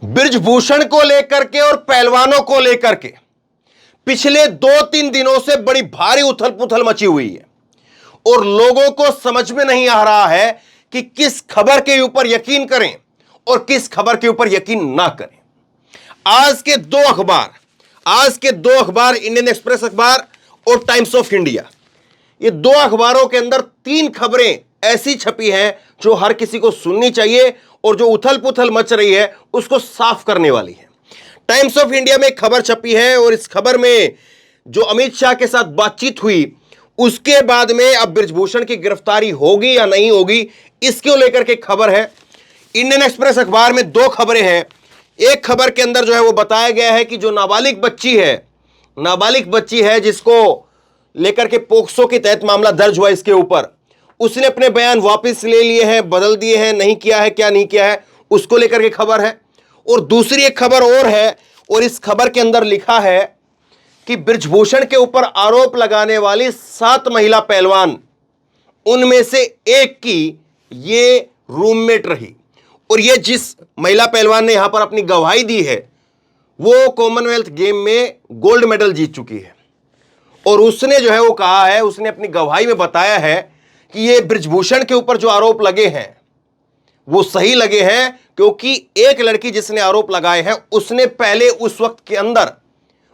बृजभूषण को लेकर के और पहलवानों को लेकर के पिछले 2-3 दिनों से बड़ी भारी उथल पुथल मची हुई है और लोगों को समझ में नहीं आ रहा है कि किस खबर के ऊपर यकीन करें और किस खबर के ऊपर यकीन ना करें। आज के दो अखबार इंडियन एक्सप्रेस अखबार और टाइम्स ऑफ इंडिया, ये दो अखबारों के अंदर 3 खबरें ऐसी छपी हैं जो हर किसी को सुननी चाहिए और जो उथल पुथल मच रही है उसको साफ करने वाली है। टाइम्स ऑफ इंडिया में एक खबर छपी है और इस खबर में जो अमित शाह के साथ बातचीत हुई उसके बाद में अब बृजभूषण की गिरफ्तारी होगी या नहीं होगी, इसको लेकर के खबर है। इंडियन एक्सप्रेस अखबार में 2 खबरें हैं। एक खबर के अंदर जो है वो बताया गया है कि जो नाबालिग बच्ची है जिसको लेकर के पोक्सो के तहत मामला दर्ज हुआ, इसके ऊपर उसने अपने बयान वापस ले लिए हैं, बदल दिए हैं, नहीं किया है, क्या नहीं किया है, उसको लेकर के खबर है। और दूसरी एक खबर और है और इस खबर के अंदर लिखा है कि बृजभूषण के ऊपर आरोप लगाने वाली 7 महिला पहलवान, उनमें से एक की ये रूममेट रही और ये जिस महिला पहलवान ने यहां पर अपनी गवाही दी है वो कॉमनवेल्थ गेम में गोल्ड मेडल जीत चुकी है और उसने जो है वो कहा है, उसने अपनी गवाही में बताया है कि ये बृजभूषण के ऊपर जो आरोप लगे हैं वो सही लगे हैं, क्योंकि एक लड़की जिसने आरोप लगाए हैं उसने पहले उस वक्त के अंदर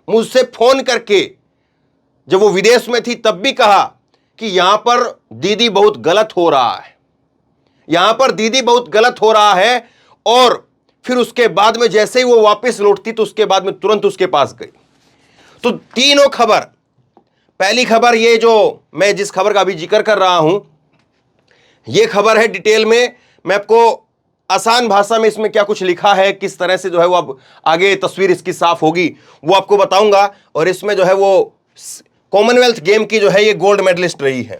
मुझसे फोन करके, जब वो विदेश में थी तब भी कहा कि यहां पर दीदी बहुत गलत हो रहा है, यहां पर दीदी बहुत गलत हो रहा है। और फिर उसके बाद में जैसे ही वो वापस लौटती तो उसके बाद में तुरंत उसके पास गई। तो तीनों खबर, पहली खबर ये जो मैं जिस खबर का अभी जिक्र कर रहा हूं, ये खबर है डिटेल में, मैं आपको आसान भाषा में इसमें क्या कुछ लिखा है, किस तरह से जो है वो अब आगे तस्वीर इसकी साफ होगी वो आपको बताऊंगा। और इसमें जो है वो कॉमनवेल्थ गेम की जो है ये गोल्ड मेडलिस्ट रही है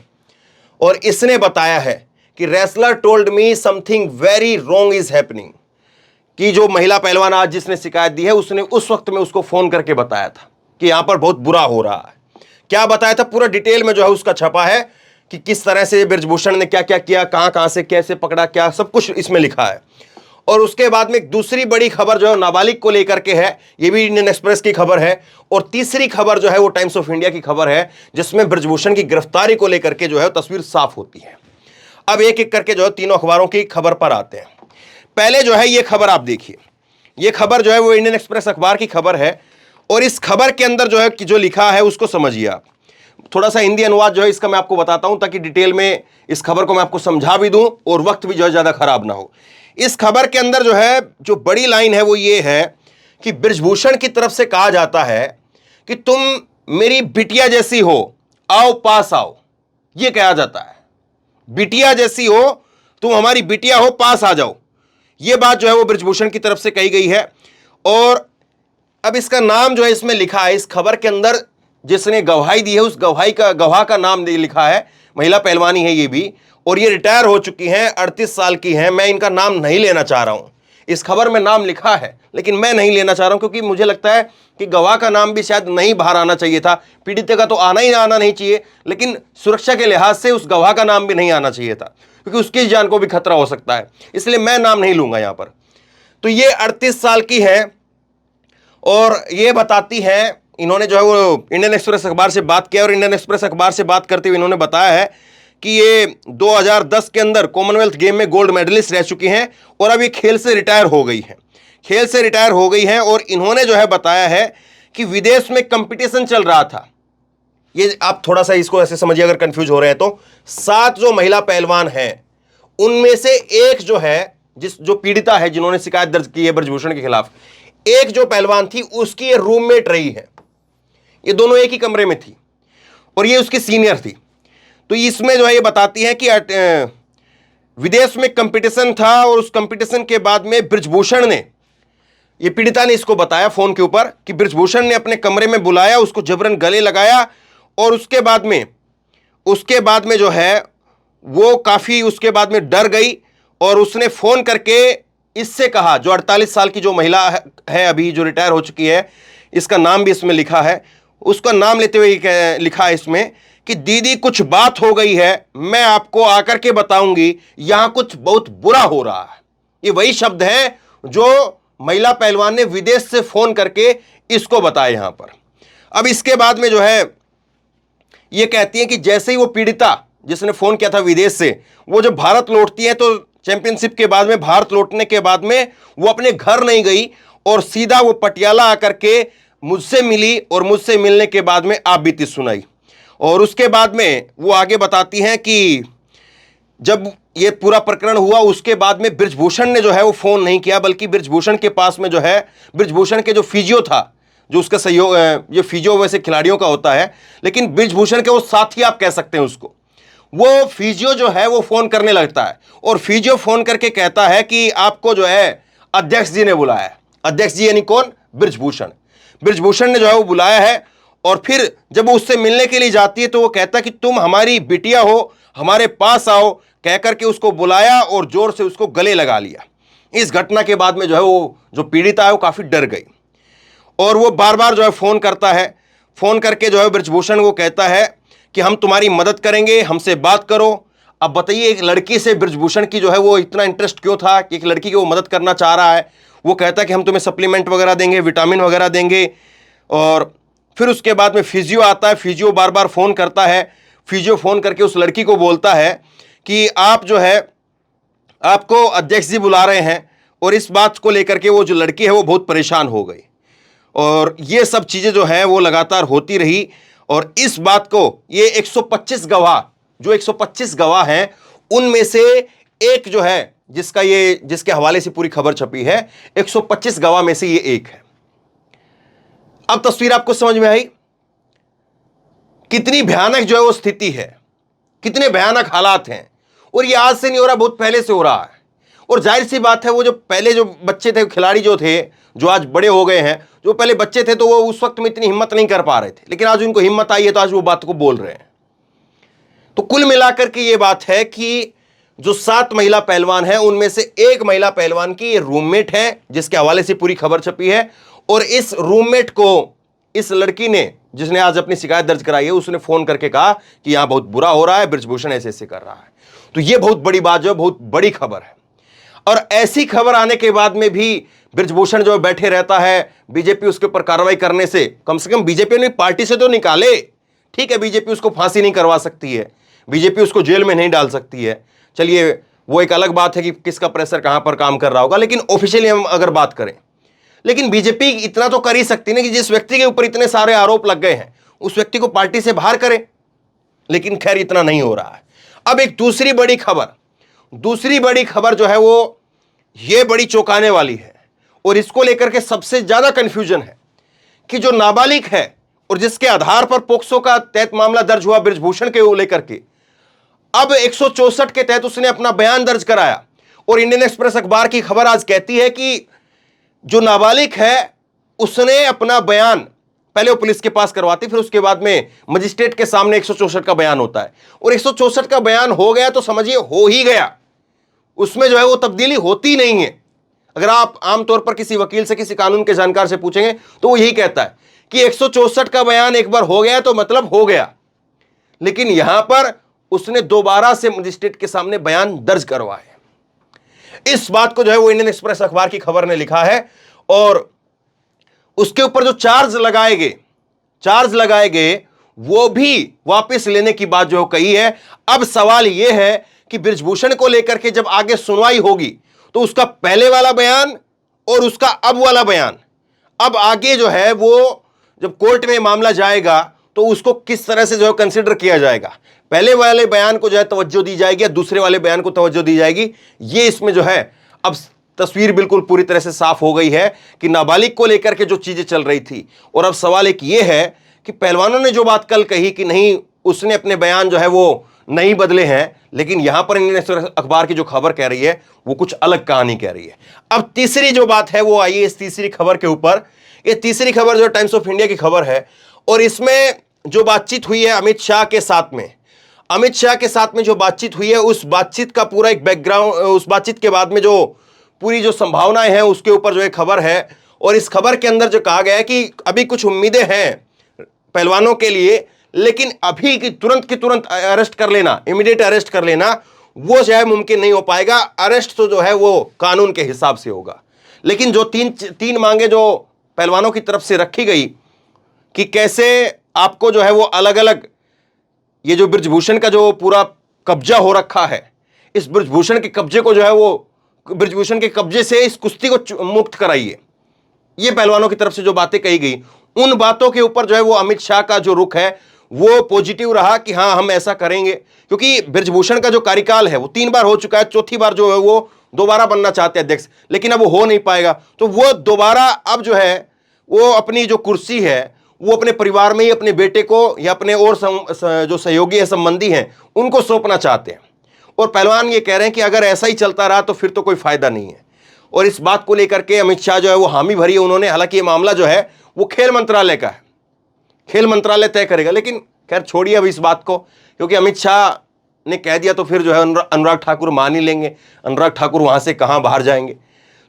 और इसने बताया है कि wrestler told me something very wrong is happening, कि जो महिला पहलवान आज जिसने शिकायत दी है उसने उस वक्त में उसको फोन करके बताया था कि यहां पर बहुत बुरा हो रहा है। क्या बताया था पूरा डिटेल में जो है उसका छपा है कि किस तरह से बृजभूषण ने क्या क्या किया, कहां से कैसे पकड़ा, क्या सब कुछ इसमें लिखा है। और उसके बाद में एक दूसरी बड़ी खबर जो है नाबालिग को लेकर के है, ये भी इंडियन एक्सप्रेस की खबर है। और तीसरी खबर जो है वो टाइम्स ऑफ इंडिया की खबर है जिसमें बृजभूषण की गिरफ्तारी को लेकर के जो है तस्वीर साफ होती है। अब एक एक करके जो है तीनों अखबारों की खबर पर आते हैं। पहले जो है ये खबर आप देखिए, ये खबर जो है वो इंडियन एक्सप्रेस अखबार की खबर है और इस खबर के अंदर जो है कि जो लिखा है उसको समझिए आप। थोड़ा सा हिंदी अनुवाद जो है इसका मैं आपको बताता हूं ताकि डिटेल में इस खबर को मैं आपको समझा भी दूं और वक्त भी जो है ज्यादा खराब ना हो। इस खबर के अंदर जो है जो बड़ी लाइन है वो ये है कि बृजभूषण की तरफ से कहा जाता है कि तुम मेरी बिटिया जैसी हो, आओ पास आओ, यह कहा जाता है। बिटिया जैसी हो, तुम हमारी बिटिया हो, पास आ जाओ, यह बात जो है वो बृजभूषण की तरफ से कही गई है। और अब इसका नाम जो है इसमें लिखा है, इस खबर के अंदर जिसने गवाही दी है उस गवाह का नाम लिखा है, महिला पहलवानी है ये भी, और ये रिटायर हो चुकी हैं, 38 साल की हैं। मैं इनका नाम नहीं लेना चाह रहा हूं, इस खबर में नाम लिखा है लेकिन मैं नहीं लेना चाह रहा हूं क्योंकि मुझे लगता है कि गवाह का नाम भी शायद नहीं बाहर आना चाहिए था। पीड़ित का तो आना नहीं चाहिए, लेकिन सुरक्षा के लिहाज से उस गवाह का नाम भी नहीं आना चाहिए था क्योंकि उसकी जान को भी खतरा हो सकता है, इसलिए मैं नाम नहीं लूंगा यहां पर। तो ये 38 साल की है और ये बताती है, इन्होंने जो है वो इंडियन एक्सप्रेस अखबार से बात किया और इंडियन एक्सप्रेस अखबार से बात करते हुए इन्होंने बताया है कि ये 2010 के अंदर कॉमनवेल्थ गेम में गोल्ड मेडलिस्ट रह चुकी हैं और अब ये खेल से रिटायर हो गई हैं। और इन्होंने जो है बताया है कि विदेश में कंपटीशन चल रहा था। ये आप थोड़ा सा इसको ऐसे समझिए अगर कंफ्यूज हो रहे हैं तो, 7 जो महिला पहलवान हैं उनमें से एक जो है जो पीड़िता है जिन्होंने शिकायत दर्ज की है बृजभूषण के खिलाफ, एक जो पहलवान थी उसकी ये रूममेट रही है। ये दोनों एक ही कमरे में थी और ये उसकी सीनियर थी। तो इसमें जो है ये बताती है कि विदेश में कंपटीशन था और उस कंपटीशन के बाद में बृजभूषण ने, ये पीड़िता ने इसको बताया फोन के ऊपर कि बृजभूषण ने अपने कमरे में बुलाया, उसको जबरन गले लगाया और उसके बाद में जो है वो काफी उसके बाद में डर गई और उसने फोन करके इससे कहा, जो 48 साल की जो महिला है अभी जो रिटायर हो चुकी है, इसका नाम भी इसमें लिखा है, उसका नाम लेते हुए लिखा है इसमें कि दीदी कुछ बात हो गई है, मैं आपको आकर के बताऊंगी, यहां कुछ बहुत बुरा हो रहा है। ये वही शब्द है जो महिला पहलवान ने विदेश से फोन करके इसको बताया यहां पर। अब इसके बाद में जो है ये कहती है कि जैसे ही वो पीड़िता जिसने फोन किया था विदेश से, वो जब भारत लौटती है तो चैंपियनशिप के बाद में, भारत लौटने के बाद में वो अपने घर नहीं गई और सीधा वो पटियाला आकर के मुझसे मिली और मुझसे मिलने के बाद में आप बीती सुनाई। और उसके बाद में वो आगे बताती हैं कि जब ये पूरा प्रकरण हुआ उसके बाद में बृजभूषण ने जो है वो फोन नहीं किया, बल्कि बृजभूषण के पास में जो है, बृजभूषण के जो फिजियो था, जो उसका सहयोग, ये फिजियो वैसे खिलाड़ियों का होता है, लेकिन बृजभूषण के वो साथी आप कह सकते हैं उसको, वो फिजियो जो है वो फोन करने लगता है और फिजियो फोन करके कहता है कि आपको जो है अध्यक्ष जी ने बुलाया है। अध्यक्ष जी यानी कौन? बृजभूषण। बृजभूषण ने जो है वो बुलाया है और फिर जब वो उससे मिलने के लिए जाती है तो वो कहता है कि तुम हमारी बिटिया हो, हमारे पास आओ, कहकर के उसको बुलाया और जोर से उसको गले लगा लिया। इस घटना के बाद में जो है वो जो पीड़िता है वो काफी डर गई और वो बार बार जो है फोन करता है। फोन करके जो है बृजभूषण को कहता है कि हम तुम्हारी मदद करेंगे, हमसे बात करो। अब बताइए एक लड़की से बृजभूषण की जो है वो इतना इंटरेस्ट क्यों था कि एक लड़की की वो मदद करना चाह रहा है। वो कहता है कि हम तुम्हें सप्लीमेंट वगैरह देंगे, विटामिन वगैरह देंगे। और फिर उसके बाद में फिजियो आता है, फिजियो बार बार फोन करता है। फिजियो फोन करके उस लड़की को बोलता है कि आप जो है, आपको अध्यक्ष जी बुला रहे हैं। और इस बात को लेकर के वो जो लड़की है वो बहुत परेशान हो गई और ये सब चीजें जो है वो लगातार होती रही। और इस बात को ये 125 गवाह, जो 125 गवाह हैं उनमें से एक जो है जिसका ये, जिसके हवाले से पूरी खबर छपी है, 125 गवाह में से ये एक है। अब तस्वीर आपको समझ में आई कितनी भयानक जो है वो स्थिति है, कितने भयानक हालात हैं। और ये आज से नहीं हो रहा, बहुत पहले से हो रहा है। और जाहिर सी बात है वो जो पहले जो बच्चे थे, खिलाड़ी जो थे, जो आज बड़े हो गए हैं, जो पहले बच्चे थे तो वो उस वक्त में इतनी हिम्मत नहीं कर पा रहे थे, लेकिन आज उनको हिम्मत आई है तो आज वो बात को बोल रहे हैं। तो कुल मिलाकर के ये बात है कि जो 7 महिला पहलवान हैं उनमें से एक महिला पहलवान की ये रूममेट है, जिसके हवाले से पूरी खबर छपी है। और इस रूममेट को इस लड़की ने, जिसने आज अपनी शिकायत दर्ज कराई है, उसने फोन करके कहा कि यहां बहुत बुरा हो रहा है, बृजभूषण ऐसे ऐसे कर रहा है। तो ये बहुत बड़ी बात, जो बहुत बड़ी खबर है। और ऐसी खबर आने के बाद में भी बृजभूषण जो बैठे रहता है, बीजेपी उसके ऊपर कार्रवाई करने से कम बीजेपी ने पार्टी से तो निकाले। ठीक है, बीजेपी उसको फांसी नहीं करवा सकती है, बीजेपी उसको जेल में नहीं डाल सकती है, चलिए वो एक अलग बात है कि किसका प्रेशर कहां पर काम कर रहा होगा, लेकिन ऑफिशियली हम अगर बात करें, लेकिन बीजेपी इतना तो कर ही सकती है कि जिस व्यक्ति के ऊपर इतने सारे आरोप लग गए हैं उस व्यक्ति को पार्टी से बाहर करें। लेकिन खैर इतना नहीं हो रहा है। अब एक दूसरी बड़ी खबर जो है वो ये बड़ी चौंकाने वाली है और इसको लेकर के सबसे ज्यादा कंफ्यूजन है कि जो नाबालिग है और जिसके आधार पर पोक्सो का तहत मामला दर्ज हुआ बृजभूषण के लेकर के, अब 164 के तहत उसने अपना बयान दर्ज कराया। और इंडियन एक्सप्रेस अखबार की खबर आज कहती है कि जो नाबालिग है उसने अपना बयान पहले वो पुलिस के पास करवाती, फिर उसके बाद में मजिस्ट्रेट के सामने 164 का बयान होता है। और 164 का बयान हो गया तो समझिए हो ही गया, उसमें जो है वो तब्दीली होती नहीं है। अगर आप आमतौर पर किसी वकील से, किसी कानून के जानकार से पूछेंगे तो वो यही कहता है कि 164 का बयान एक बार हो गया तो मतलब हो गया। लेकिन यहां पर उसने दोबारा से मजिस्ट्रेट के सामने बयान दर्ज करवाया। इस बात को जो है वो इंडियन एक्सप्रेस अखबार की खबर ने लिखा है। और उसके ऊपर जो चार्ज लगाए गए वो भी वापस लेने की बात जो कही है। अब सवाल यह है कि बृजभूषण को लेकर के जब आगे सुनवाई होगी तो उसका पहले वाला बयान और उसका अब वाला बयान, अब आगे जो है वो जब कोर्ट में मामला जाएगा तो उसको किस तरह से जो है कंसिडर किया जाएगा। पहले वाले बयान को जो है तवज्जो दी जाएगी या दूसरे वाले बयान को तवज्जो दी जाएगी, ये इसमें जो है अब तस्वीर बिल्कुल पूरी तरह से साफ हो गई है कि नाबालिग को लेकर के जो चीजें चल रही थी। और अब सवाल एक ये है कि पहलवानों ने जो बात कल कही कि नहीं, उसने अपने बयान जो है वो नहीं बदले हैं, लेकिन यहां पर इंडियन एक्सप्रेस अखबार की जो खबर कह रही है वो कुछ अलग कहानी कह रही है। अब तीसरी जो बात है वो आई है इस तीसरी खबर के ऊपर। ये तीसरी खबर जो टाइम्स ऑफ इंडिया की खबर है और इसमें जो बातचीत हुई है अमित शाह के साथ में जो बातचीत हुई है, उस बातचीत का पूरा एक बैकग्राउंड, उस बातचीत के बाद में जो पूरी जो संभावनाएं हैं उसके ऊपर जो एक खबर है। और इस खबर के अंदर जो कहा गया है कि अभी कुछ उम्मीदें हैं पहलवानों के लिए, लेकिन अभी की तुरंत अरेस्ट कर लेना, इमीडिएट अरेस्ट कर लेना, वो जो है मुमकिन नहीं हो पाएगा। अरेस्ट तो जो है वो कानून के हिसाब से होगा, लेकिन जो तीन मांगे जो पहलवानों की तरफ से रखी गई कि कैसे आपको जो है वो अलग अलग, ये जो बृजभूषण का जो पूरा कब्जा हो रखा है, इस बृजभूषण के कब्जे को जो है वो, बृजभूषण के कब्जे से इस कुश्ती को मुक्त कराइए, ये पहलवानों की तरफ से जो बातें कही गई, उन बातों के ऊपर जो है वो अमित शाह का जो रुख है वो पॉजिटिव रहा कि हां हम ऐसा करेंगे। क्योंकि बृजभूषण का जो कार्यकाल है वो 3 बार हो चुका है, चौथी बार जो है वो दोबारा बनना चाहते हैं अध्यक्ष, लेकिन अब वो हो नहीं पाएगा। तो वो दोबारा अब जो है वो अपनी जो कुर्सी है वो अपने परिवार में ही अपने बेटे को या अपने और जो सहयोगी है, संबंधी हैं, उनको सौंपना चाहते हैं। और पहलवान ये कह रहे हैं कि अगर ऐसा ही चलता रहा तो फिर तो कोई फायदा नहीं है। और इस बात को लेकर के अमित शाह जो है वो हामी भरी है उन्होंने। हालांकि ये मामला जो है वो खेल मंत्रालय का है, खेल मंत्रालय तय करेगा, लेकिन खैर छोड़िए अब इस बात को, क्योंकि अमित शाह ने कह दिया तो फिर जो है अनुराग ठाकुर मान ही लेंगे। अनुराग ठाकुर वहां से कहां बाहर जाएंगे।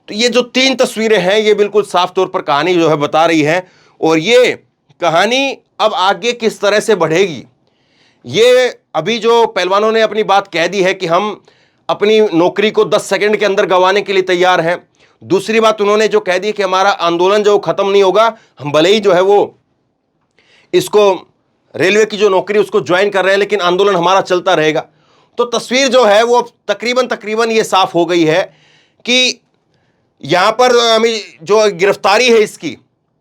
तो ये जो 3 तस्वीरें हैं ये बिल्कुल साफ तौर पर कहानी जो है बता रही है। और ये कहानी अब आगे किस तरह से बढ़ेगी, ये अभी जो पहलवानों ने अपनी बात कह दी है कि हम अपनी नौकरी को 10 सेकंड के अंदर गंवाने के लिए तैयार हैं। दूसरी बात उन्होंने जो कह दी कि हमारा आंदोलन जो खत्म नहीं होगा, हम भले ही जो है वो इसको रेलवे की जो नौकरी उसको ज्वाइन कर रहे हैं, लेकिन आंदोलन हमारा चलता रहेगा। तो तस्वीर जो है वो तकरीबन ये साफ हो गई है कि यहां पर जो गिरफ्तारी है इसकी,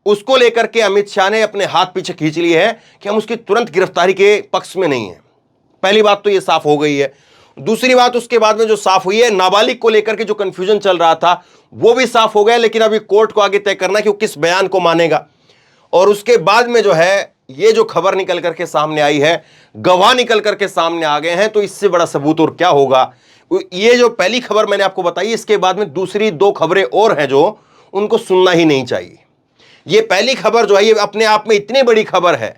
उसको लेकर के अमित शाह ने अपने हाथ पीछे खींच लिए है कि हम उसकी तुरंत गिरफ्तारी के पक्ष में नहीं है। पहली बात तो ये साफ हो गई है। दूसरी बात उसके बाद में जो साफ हुई है, नाबालिग को लेकर के जो कंफ्यूजन चल रहा था वो भी साफ हो गया, लेकिन अभी कोर्ट को आगे तय करना कि वो किस बयान को मानेगा। और उसके बाद में जो है ये जो खबर निकल करके सामने आई है, गवाह निकल करके सामने आ गए हैं, तो इससे बड़ा सबूत और क्या होगा। ये जो पहली खबर मैंने आपको बताई, इसके बाद में दूसरी 2 खबरें और हैं जो उनको सुनना ही नहीं चाहिए। ये पहली खबर जो है ये अपने आप में इतनी बड़ी खबर है,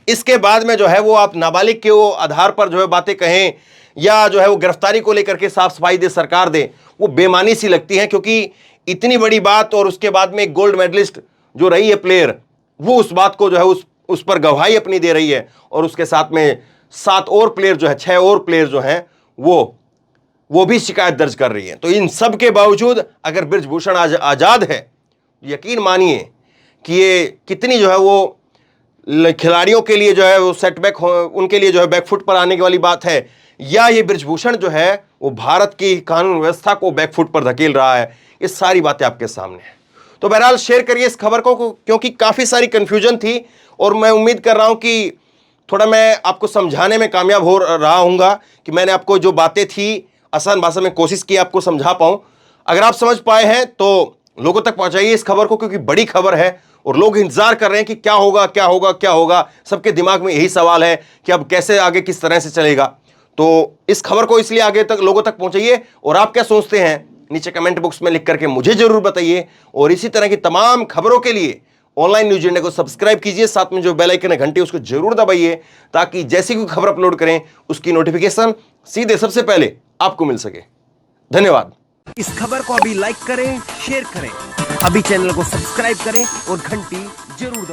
इसके बाद में जो है वो आप नाबालिग के वो आधार पर जो है बातें कहें या जो है वो गिरफ्तारी को लेकर के साफ सफाई दे सरकार दे, वो बेमानी सी लगती है। क्योंकि इतनी बड़ी बात और उसके बाद में एक गोल्ड मेडलिस्ट जो रही है प्लेयर, वो उस बात को जो है उस पर गवाही अपनी दे रही है, और उसके साथ में 7 और प्लेयर जो है, 6 और प्लेयर जो हैं वो भी शिकायत दर्ज कर रही है। तो इन सब के बावजूद अगर बृजभूषण आजाद है, यकीन मानिए कि ये कितनी जो है वो खिलाड़ियों के लिए जो है वो सेटबैक हो, उनके लिए जो है बैकफुट पर आने की वाली बात है, या ये बृजभूषण जो है वो भारत की कानून व्यवस्था को बैकफुट पर धकेल रहा है। ये सारी बातें आपके सामने हैं। तो बहरहाल शेयर करिए इस खबर को, क्योंकि काफी सारी कंफ्यूजन थी और मैं उम्मीद कर रहा हूं कि थोड़ा मैं आपको समझाने में कामयाब हो रहा हूंगा कि मैंने आपको जो बातें थी आसान भाषा में कोशिश की आपको समझा पाऊं। अगर आप समझ पाए हैं तो लोगों तक पहुंचाइए इस खबर को, क्योंकि बड़ी खबर है और लोग इंतजार कर रहे हैं कि क्या होगा क्या होगा क्या होगा। सबके दिमाग में यही सवाल है कि अब कैसे आगे किस तरह से चलेगा। तो इस खबर को इसलिए आगे तक लोगों तक पहुंचाइए, और आप क्या सोचते हैं नीचे कमेंट बॉक्स में लिख करके मुझे जरूर बताइए। और इसी तरह की तमाम खबरों के लिए ऑनलाइन न्यूज इंडिया को सब्सक्राइब कीजिए, साथ में जो बेल आइकन है घंटी उसको जरूर दबाइए, ताकि जैसी कोई खबर अपलोड करें उसकी नोटिफिकेशन सीधे सबसे पहले आपको मिल सके। धन्यवाद। इस खबर को अभी लाइक करें, शेयर करें, अभी चैनल को सब्सक्राइब करें और घंटी जरूर दबाएं।